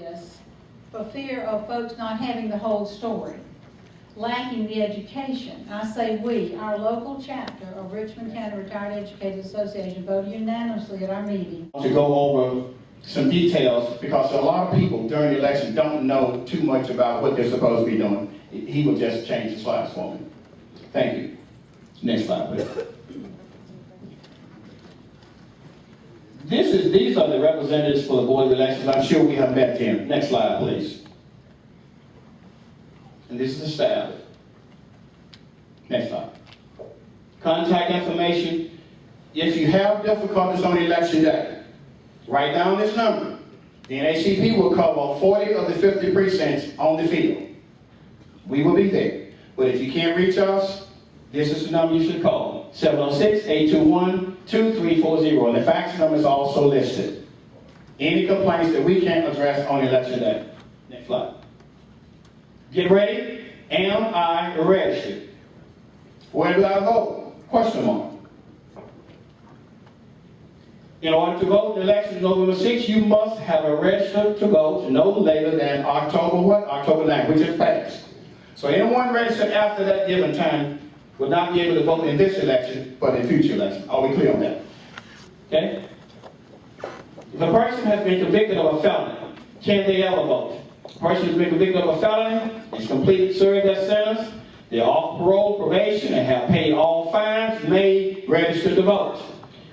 this for fear of folks not having the whole story, lacking the education. I say we, our local chapter of Richmond County Retired Educators Association, voted unanimously at our meeting to go over some details, because a lot of people during the election don't know too much about what they're supposed to be doing. He will just change the slides for me. Thank you. Next slide, please. These are the representatives for the Board of Elections. I'm sure we have met them. Next slide, please. And this is the staff. Next slide. Contact information. If you have difficulties on election day, write down this number. The NACP will cover 40 of the 50 precincts on the field. We will be there. But if you can't reach us, this is the number you should call. 706-821-2340. And the fax number is also listed. Any complaints that we can't address on election day. Next slide. Get ready. Am I registered? Where do I vote? Question mark. In order to vote in the election November 6th, you must have a register to vote no later than October what? October 9th, which is passed. So anyone registered after that given time will not be able to vote in this election, but in future elections. Are we clear on that? Okay? If a person has been convicted of a felony, can they ever vote? A person who's been convicted of a felony, is completely served their sentence, they're off parole, probation, and have paid all fines, may register to vote.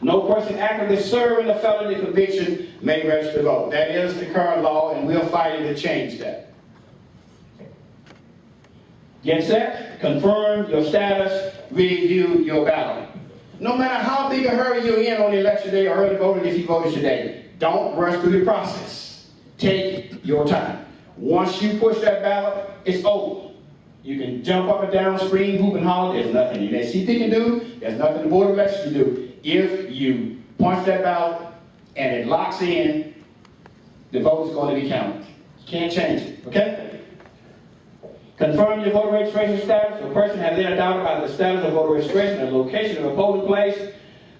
No person actively serving a felony conviction may register to vote. That is the current law, and we're fighting to change that. Get set, confirm your status, review your ballot. No matter how big a hurry you're in on election day or early voting if you voted today, don't rush through the process. Take your time. Once you push that ballot, it's over. You can jump up and down, scream, hoop, and holler. There's nothing the NACP can do. There's nothing the Board of Elections can do. If you punch that ballot and it locks in, the vote is going to be counted. You can't change it, okay? Confirm your voter registration status. If a person has any doubt about the status of voter registration and location of a polling place,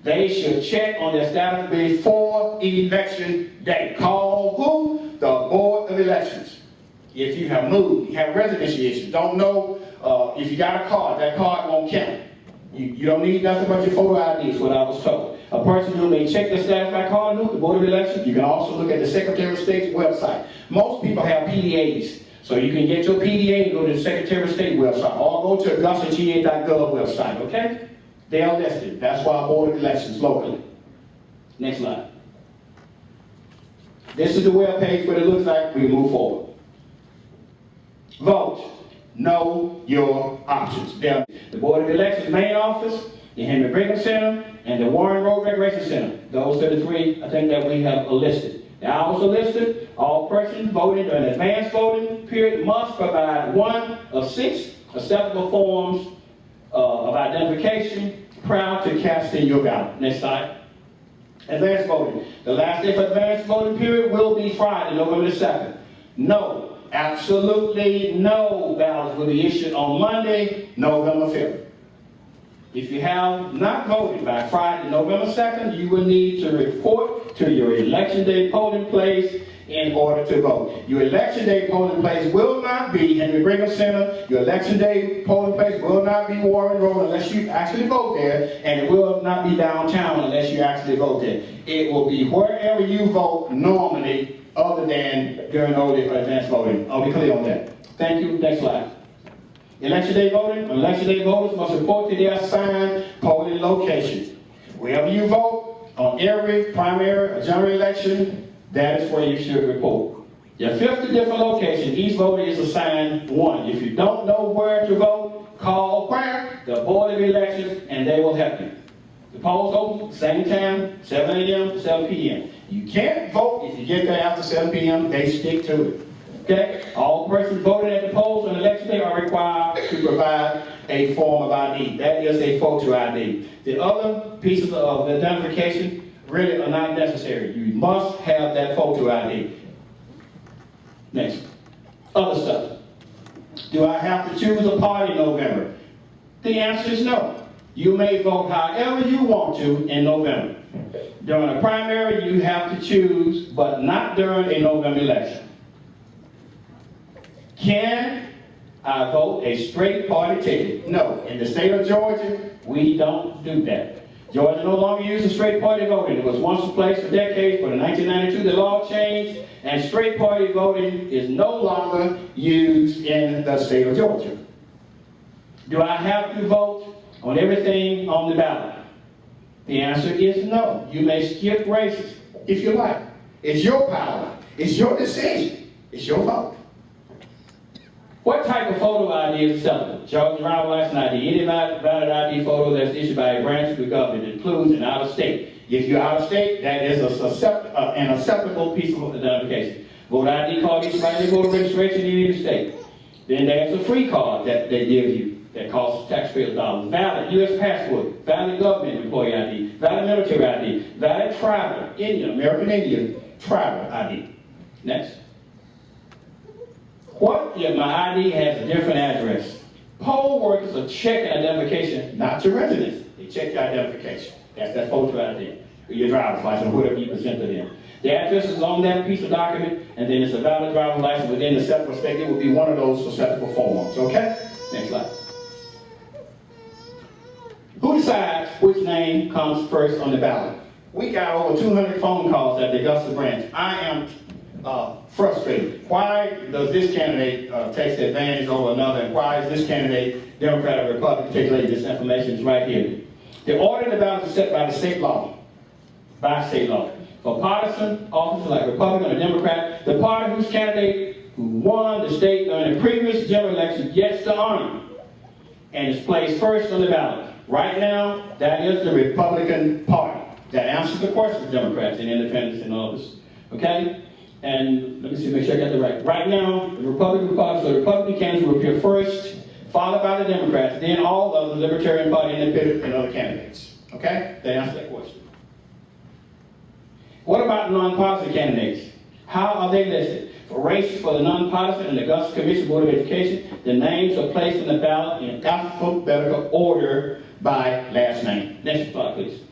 they should check on their status before election day. Call who? The Board of Elections. If you have moved, you have residency issues, don't know if you got a card, that card won't count. You don't need nothing but your photo ID is what I was told. A person who may check their status by calling who? The Board of Elections. You can also look at the Secretary of State's website. Most people have PDAs. So you can get your PDA and go to the Secretary of State website, or go to augusta.ga.gov website, okay? They are listed. That's why Board of Elections locally. Next slide. This is the web page what it looks like. We move forward. Vote. Know your options. The Board of Elections main office, the Henry Brigham Center, and the Warren Road Recreation Center. Those are the three I think that we have listed. The hours are listed. All persons voting during the advanced voting period must provide one of 6 acceptable forms of identification prior to casting your ballot. Next slide. Advanced voting. The last day for advanced voting period will be Friday, November 2nd. No, absolutely no ballots will be issued on Monday, November 5th. If you have not voted by Friday, November 2nd, you will need to report to your election day polling place in order to vote. Your election day polling place will not be Henry Brigham Center. Your election day polling place will not be Warren Road unless you actually vote there, and it will not be downtown unless you actually vote there. It will be wherever you vote normally, other than during early advanced voting. Are we clear on that? Thank you. Next slide. Election day voting. Election day voters must report to their assigned polling location. Wherever you vote on every primary or general election, that is where you should report. There are 50 different locations. Each voter is assigned one. If you don't know where to vote, call where? The Board of Elections, and they will help you. The polls open same time, 7 a.m. to 7 p.m. You can't vote if you get there after 7 p.m. They stick to it. Okay? All persons voting at the polls on election day are required to provide a form of ID. That is a photo ID. The other pieces of identification really are not necessary. You must have that photo ID. Next. Other stuff. Do I have to choose a party in November? The answer is no. You may vote however you want to in November. During a primary, you have to choose, but not during a November election. Can I vote a straight party ticket? No. In the state of Georgia, we don't do that. Georgia no longer uses straight party voting. It was once in place for decades, but in 1992 the law changed, and straight party voting is no longer used in the state of Georgia. Do I have to vote on everything on the ballot? The answer is no. You may skip races if you like. It's your power. It's your decision. It's your vote. What type of photo ID is acceptable? Georgia driver's license ID. Any valid ID photo that's issued by a branch of the government includes an out-of-state. If you're out-of-state, that is an acceptable piece of identification. Voter ID card issued by any voter registration in any state. Then there's a free card that they give you that costs taxpayers dollars. Valid U.S. passport, valid government employee ID, valid military ID, valid tribal, Indian, American Indian tribal ID. Next. What if my ID has a different address? Poll workers are checking identification, not your residence. They check your identification. That's that photo ID, or your driver's license, or whatever you present to them. The address is on that piece of document, and then it's a valid driver's license within the separate state. It would be one of those susceptible forms, okay? Next slide. Who decides which name comes first on the ballot? We got over 200 phone calls at the Augusta branch. I am frustrated. Why does this candidate take advantage over another, and why is this candidate Democrat or Republican? Particularly, this information is right here. The order of the ballot is set by the state law. By state law. For partisan offices like Republican or Democrat, the party whose candidate who won the state during the previous general election gets the honor and is placed first on the ballot. Right now, that is the Republican Party. That answers the question, Democrats and independents and others. Okay? And let me see, make sure I got that right. Right now, the Republican Party, so the Republican candidates will appear first, followed by the Democrats, then all of the Libertarian Party, Independent, and other candidates. Okay? That answers that question. What about non-partisan candidates? How are they listed? For races for the non-partisan and the Augusta Commission Board of Education, the names are placed on the ballot in alphabetical order by last name. Next slide, please.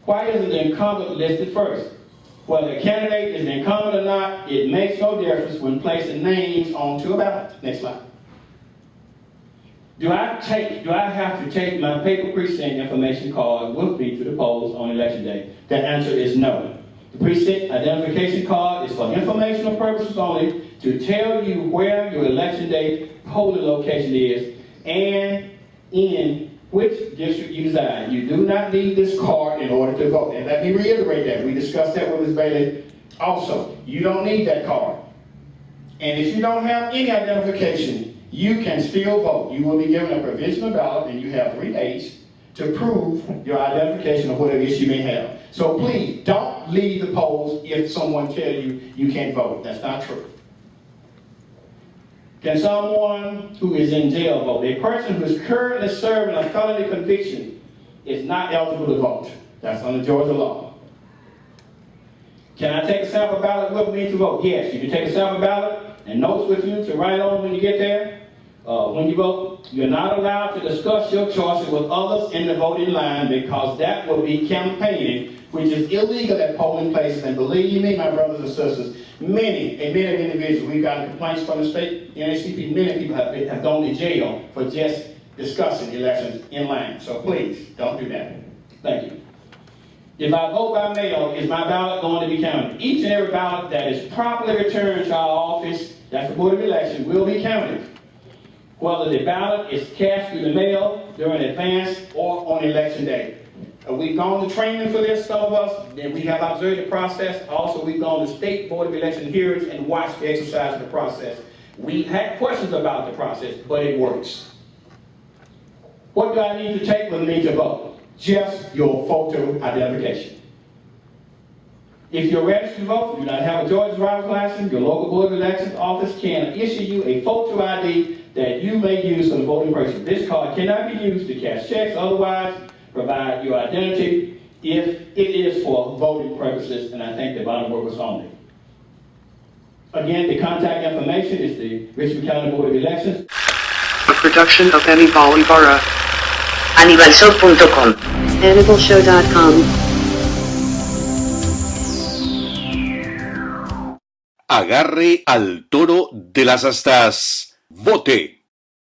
Why isn't the incumbent listed first? Whether a candidate is an incumbent or not, it makes no difference when placing names onto a ballot. Next slide. Do I have to take my paper precinct information card with me to the polls on election day? The answer is no. The precinct identification card is for informational purposes only to tell you where your election day polling location is and in which district you reside. You do not need this card in order to vote. And let me reiterate that. We discussed that with Ms. Bailey also. You don't need that card. And if you don't have any identification, you can still vote. You will be given a provisional ballot, and you have 3 days to prove your identification of whatever issue you may have. So please, don't leave the polls if someone tells you you can't vote. That's not true. Can someone who is in jail vote? A person who is currently serving a felony conviction is not eligible to vote. That's under Georgia law. Can I take a sample ballot with me to vote? Yes, you can take a sample ballot and notes with you to write on when you get there. When you vote, you're not allowed to discuss your choices with others in the voting line because that will be campaigning, which is illegal at polling places. And believe me, my brothers and sisters, many individuals, we've gotten complaints from the state NACP, many people have gone to jail for just discussing elections in line. So please, don't do that. Thank you. If I vote by mail, is my ballot going to be counted? Each and every ballot that is properly returned to our office, that's the Board of Election, will be counted. Whether the ballot is cast through the mail during advance or on election day. We've gone to training for this, some of us, and we have observed the process. Also, we've gone to state Board of Election hearings and watched the exercise of the process. We've had questions about the process, but it works. What do I need to take with me to vote? Just your photo identification. If you're registered to vote, you do not have a Georgia driver's license, your local Board of Elections office can issue you a photo ID that you may use for the voting purpose. This card cannot be used to cash checks, otherwise provide your identity if it is for voting purposes, and I think the bottom workers only. Again, the contact information is the Richmond County Board of Elections. A production of Anibal Ibarra. AnibalShow.com. AnibalShow.com. agarre al toro de las astas. Vote